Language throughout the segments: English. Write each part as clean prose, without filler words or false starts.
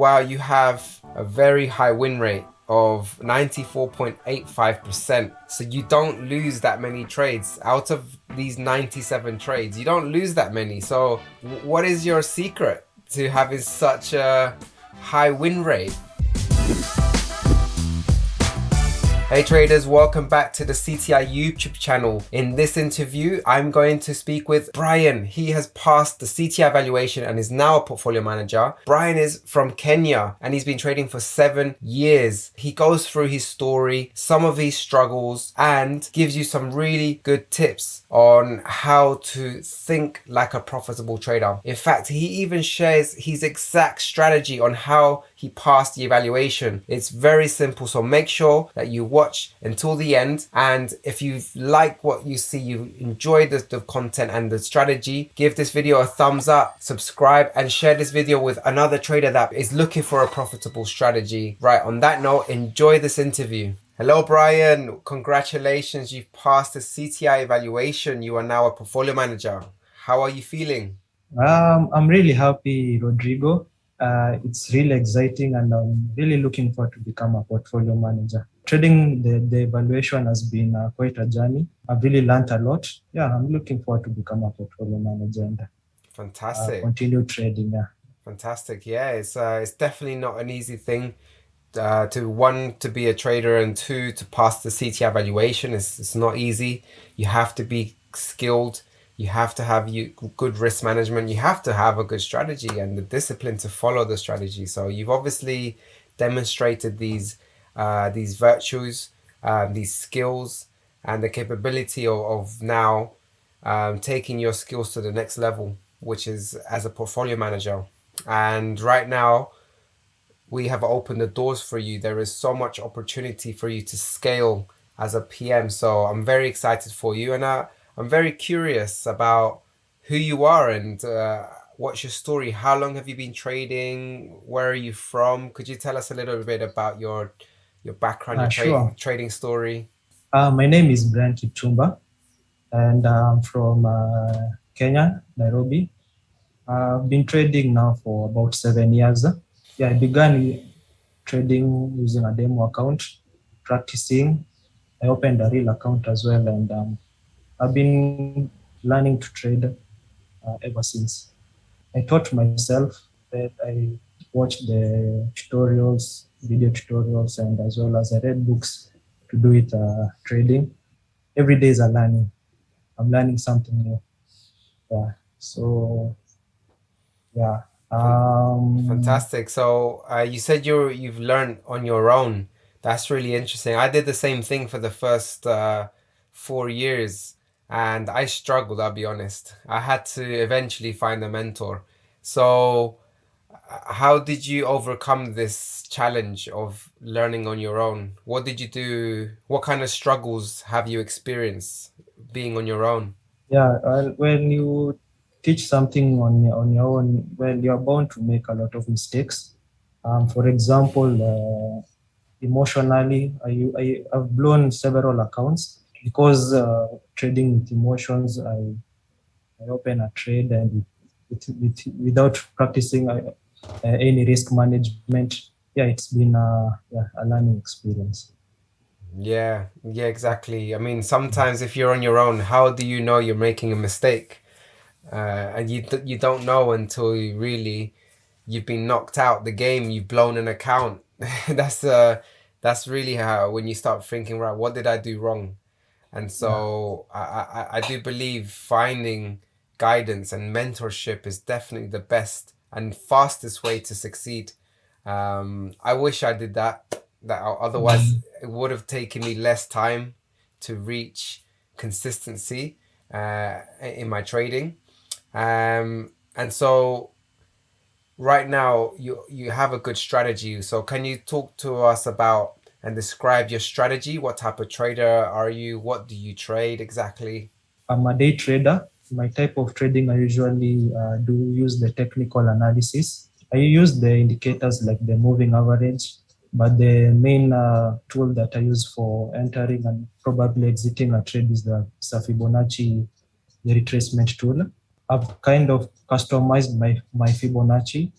wow, you have a very high win rate of 94.85%. So you don't lose that many trades. Out of these 97 trades, you don't lose that many. So what is your secret to having such a high win rate? Hey traders, welcome back to the CTI YouTube channel. In this interview, I'm going to speak with Brian. He has passed the CTI evaluation and is now a portfolio manager. Brian is from Kenya and he's been trading for 7 years. He goes through his story, some of his struggles, and gives you some really good tips on how to think like a profitable trader. In fact, he even shares his exact strategy on how he passed the evaluation. It's very simple, so make sure that you watch until the end, and if you like what you see, you enjoy the content and the strategy, give this video a thumbs up, subscribe, and share this video with another trader that is looking for a profitable strategy. Right, on that note, enjoy this interview. Hello Brian, congratulations, you've passed the CTI evaluation. You are now a portfolio manager. How are you feeling? I'm really happy, Rodrigo. It's really exciting and I'm really looking forward to become a portfolio manager. Trading the evaluation has been quite a journey. I've really learned a lot. Yeah, I'm looking forward to become a portfolio manager and Fantastic. Continue trading. Yeah. Fantastic. Yeah, it's definitely not an easy thing to be a trader, and two, to pass the CTI evaluation. It's not easy. You have to be skilled. You have to have good risk management. You have to have a good strategy and the discipline to follow the strategy. So you've obviously demonstrated these virtues, these skills, and the capability of now taking your skills to the next level, which is as a portfolio manager. And right now, we have opened the doors for you. There is so much opportunity for you to scale as a PM. So I'm very excited for you, and I'm very curious about who you are and what's your story. How long have you been trading? Where are you from? Could you tell us a little bit about your background, your Sure. trading story? My name is Brian Kitumba and I'm from Kenya, Nairobi. I've been trading now for about 7 years. Yeah, I began trading using a demo account, practicing. I opened a real account as well, and I've been learning to trade ever since. I taught myself that I watched the tutorials, video tutorials, and as well as I read books to do it trading. Every day is a learning. I'm learning something new. Yeah. So, yeah. Fantastic. So you said you've learned on your own. That's really interesting. I did the same thing for the first 4 years, and I struggled, I'll be honest. I had to eventually find a mentor. So how did you overcome this challenge of learning on your own? What did you do? What kind of struggles have you experienced being on your own? Yeah, when you teach something on your own, well, you're bound to make a lot of mistakes. For example, emotionally, I've blown several accounts because trading with emotions. I open a trade and without practicing any risk management. Yeah, it's been a learning experience. Yeah, exactly. I mean, sometimes if you're on your own, how do you know you're making a mistake? And you don't know until you've been knocked out the game, you've blown an account. That's that's really how, when you start thinking, right, what did I do wrong? And Yeah. so I do believe finding guidance and mentorship is definitely the best and fastest way to succeed. I wish I did that. Otherwise, it would have taken me less time to reach consistency in my trading. And so right now you have a good strategy. So can you talk to us about and describe your strategy? What type of trader are you? What do you trade exactly? I'm a day trader. My type of trading, I usually do use the technical analysis. I use the indicators like the moving average, but the main tool that I use for entering and probably exiting a trade is the Fibonacci retracement tool. I've kind of customized my Fibonacci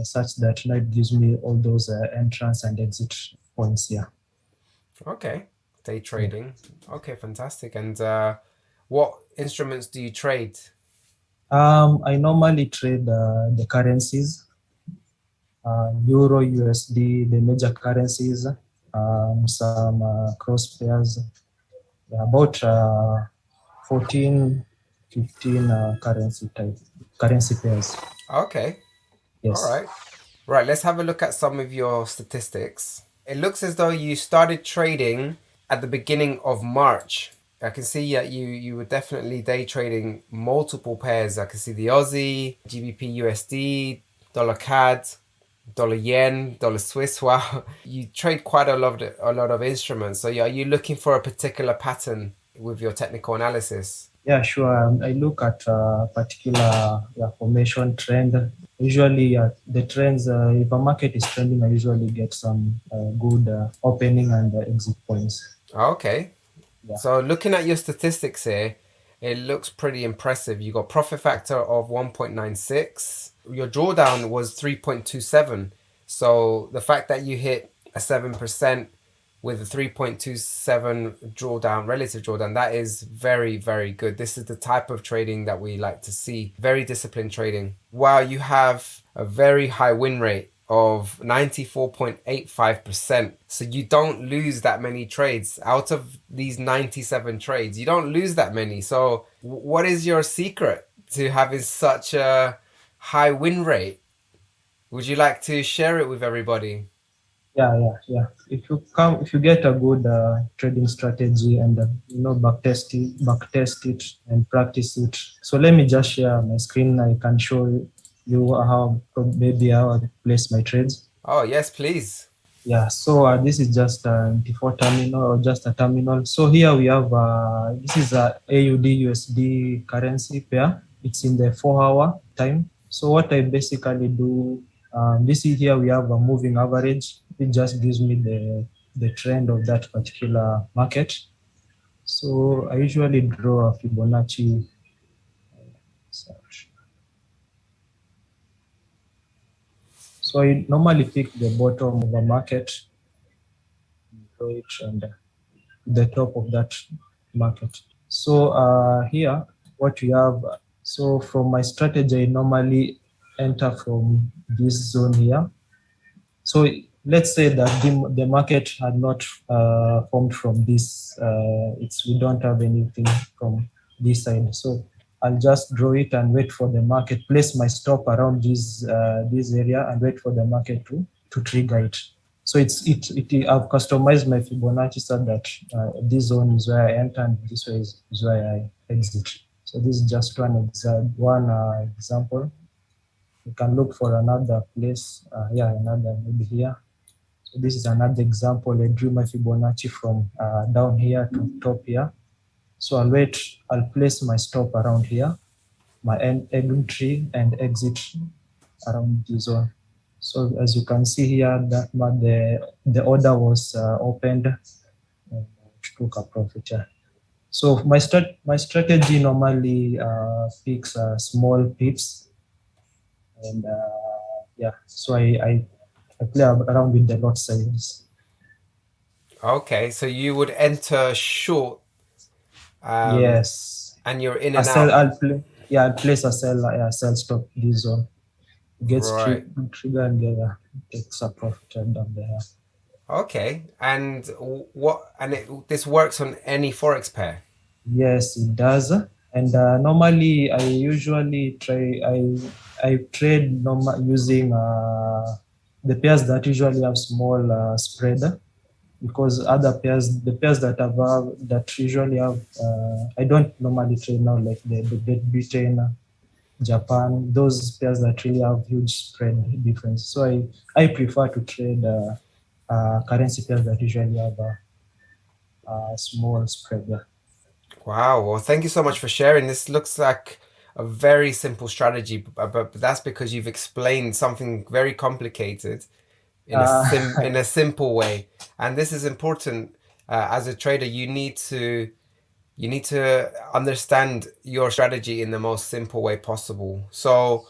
such that now it gives me all those entrance and exit points here. Okay, day Yeah. trading. Okay, fantastic. And what instruments do you trade? I normally trade the currencies, Euro, USD, the major currencies, some cross pairs, about 14, 15 currency pairs. Okay, all Yes. right. Right, let's have a look at some of your statistics. It looks as though you started trading at the beginning of March. I can see that you were definitely day trading multiple pairs. I can see the Aussie, GBP USD, dollar CAD, dollar yen, dollar Swiss. Wow, you trade quite a lot of instruments. So are you looking for a particular pattern with your technical analysis? Yeah, sure. I look at a particular formation trend. Usually, the trends, if a market is trending, I usually get some good opening and exit points. Okay. Yeah. So looking at your statistics here, it looks pretty impressive. You got profit factor of 1.96. Your drawdown was 3.27. So the fact that you hit a 7% with a 3.27 drawdown, relative drawdown, that is very, very good. This is the type of trading that we like to see. Very disciplined trading. Wow, you have a very high win rate of 94.85%. So you don't lose that many trades. Out of these 97 trades, you don't lose that many. So what is your secret to having such a high win rate? Would you like to share it with everybody? Yeah. If you get a good trading strategy and backtest it and practice it. So let me just share my screen. I can show you how maybe how I place my trades. Oh, yes, please. Yeah, so this is just a T4 terminal or just a terminal. So here we have this is a AUD USD currency pair. It's in the 4-hour time. So what I basically do, this is here we have a moving average. It just gives me the trend of that particular market. So I usually draw a Fibonacci. So I normally pick the bottom of a market, draw it, and the top of that market. So here, what we have, so from my strategy, I normally enter from this zone here. So let's say that the market had not formed from this, we don't have anything from this side. So I'll just draw it and wait for the market, place my stop around this area and wait for the market to trigger it. So I've customized my Fibonacci so that this zone is where I enter and this way is where I exit. So this is just one example. You can look for another place. Another maybe here. So this is another example. I drew my Fibonacci from down here to top here. So I'll place my stop around here, my entry and exit around this zone. So as you can see here, that the order was opened and took a profit. So my strategy normally picks small pips, and so I play around with the lot size. Okay, so you would enter short, Yes, and you're in a and sell. out. I'll place a sell stop this zone. Gets Right. trigger and takes a profit down there. Okay. And this works on any forex pair. Yes, it does. And normally, I usually I trade using the pairs that usually have small spread, because the pairs that usually have, I don't normally trade now, like the Great Britain, Japan, those pairs that really have huge spread difference. So I prefer to trade currency pairs that usually have a small spread. Wow. Well, thank you so much for sharing. This looks like a very simple strategy, but that's because you've explained something very complicated in a simple way. And this is important. As a trader, you need to understand your strategy in the most simple way possible. So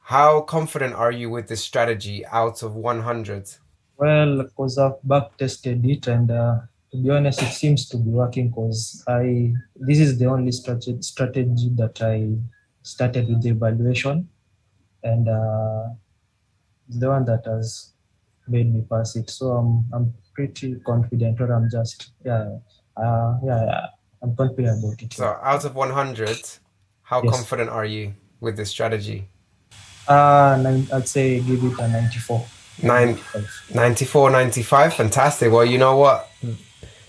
How confident are you with this strategy out of 100? Well, because I've back tested it, and to be honest, it seems to be working. Because this is the only strategy that I started with the evaluation, and it's the one that has made me pass it. So I'm pretty confident, or I'm just I'm confident about it. So out of 100, how Yes. confident are you with this strategy? I'd say give it a 94. 94, 95. Fantastic. Well, you know what?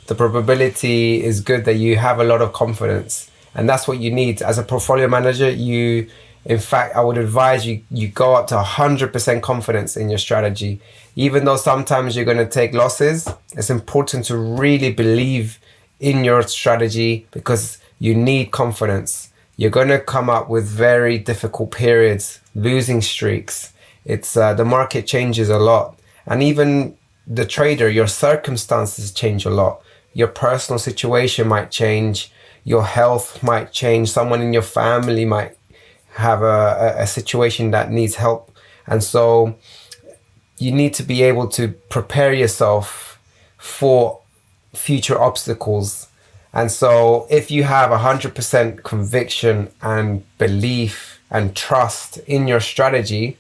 The probability is good that you have a lot of confidence, and that's what you need as a portfolio manager. In fact, I would advise you go up to 100% confidence in your strategy. Even though sometimes you're going to take losses, it's important to really believe in your strategy because you need confidence. You're going to come up with very difficult periods, losing streaks. It's the market changes a lot, and even the trader, your circumstances change a lot. Your personal situation might change, your health might change, someone in your family might have a situation that needs help. And so you need to be able to prepare yourself for future obstacles. And so if you have 100% conviction and belief and trust in your strategy,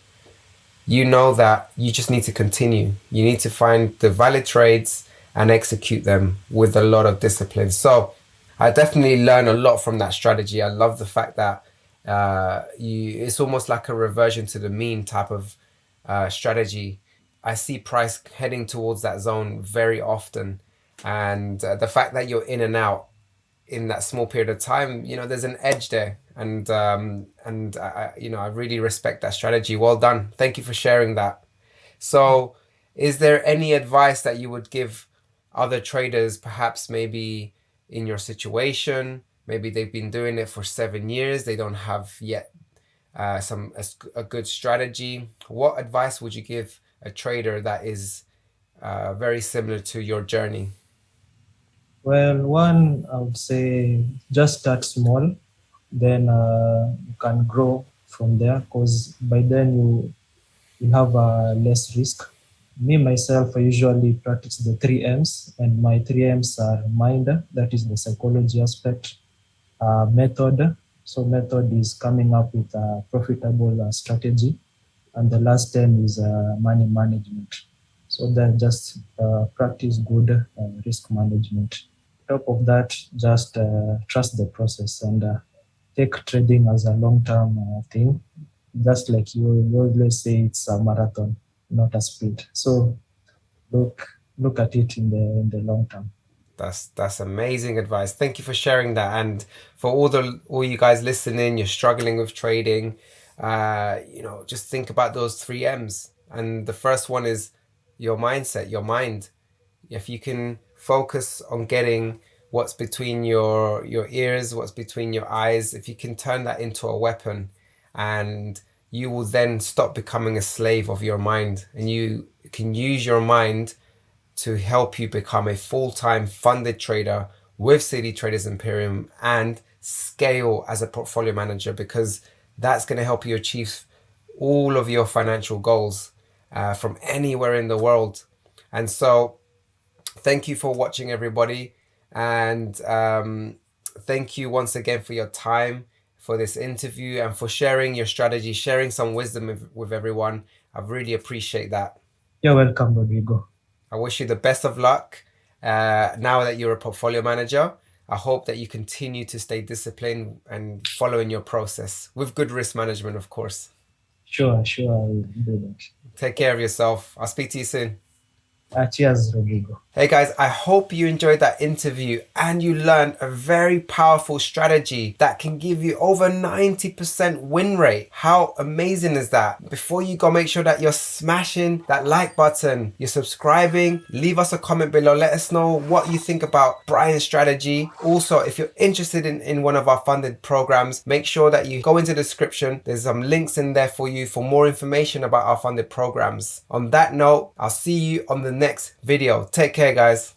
you know that you just need to continue. You need to find the valid trades and execute them with a lot of discipline. So I definitely learn a lot from that strategy. I love the fact that it's almost like a reversion to the mean type of strategy. I see price heading towards that zone very often. And the fact that you're in and out in that small period of time, there's an edge there, and I really respect that strategy. Well done. Thank you for sharing that. So, is there any advice that you would give other traders, perhaps maybe in your situation? Maybe they've been doing it for 7 years. They don't have yet a good strategy. What advice would you give a trader that is very similar to your journey? Well, one, I would say just start small, then you can grow from there, because by then you have less risk. Me, myself, I usually practice the 3 M's, and my 3 M's are mind, that is the psychology aspect, method. So method is coming up with a profitable strategy, and the last 10 is money management. So then just practice good risk management. Top of that, just trust the process and take trading as a long-term thing. Just like you always say, it's a marathon, not a sprint. So look at it in the long term. That's amazing advice. Thank you for sharing that. And for all you guys listening, you're struggling with trading, just think about those 3 M's. And the first one is your mindset, your mind. If you can focus on getting what's between your ears, what's between your eyes, if you can turn that into a weapon, and you will then stop becoming a slave of your mind, and you can use your mind to help you become a full-time funded trader with City Traders Imperium and scale as a portfolio manager, because that's going to help you achieve all of your financial goals from anywhere in the world. And so thank you for watching, everybody. And thank you once again for your time, for this interview, and for sharing your strategy, sharing some wisdom with everyone. I really appreciate that. You're welcome, Rodrigo. I wish you the best of luck now that you're a portfolio manager. I hope that you continue to stay disciplined and following your process with good risk management, of course. Sure, I will do that. Take care of yourself. I'll speak to you soon. Cheers, Rodrigo. Hey guys, I hope you enjoyed that interview and you learned a very powerful strategy that can give you over 90% win rate. How amazing is that? Before you go, make sure that you're smashing that like button, you're subscribing, leave us a comment below, let us know what you think about Brian's strategy. Also, if you're interested in one of our funded programs, make sure that you go into the description. There's some links in there for you for more information about our funded programs. On that note, I'll see you on the next video. Take care, guys.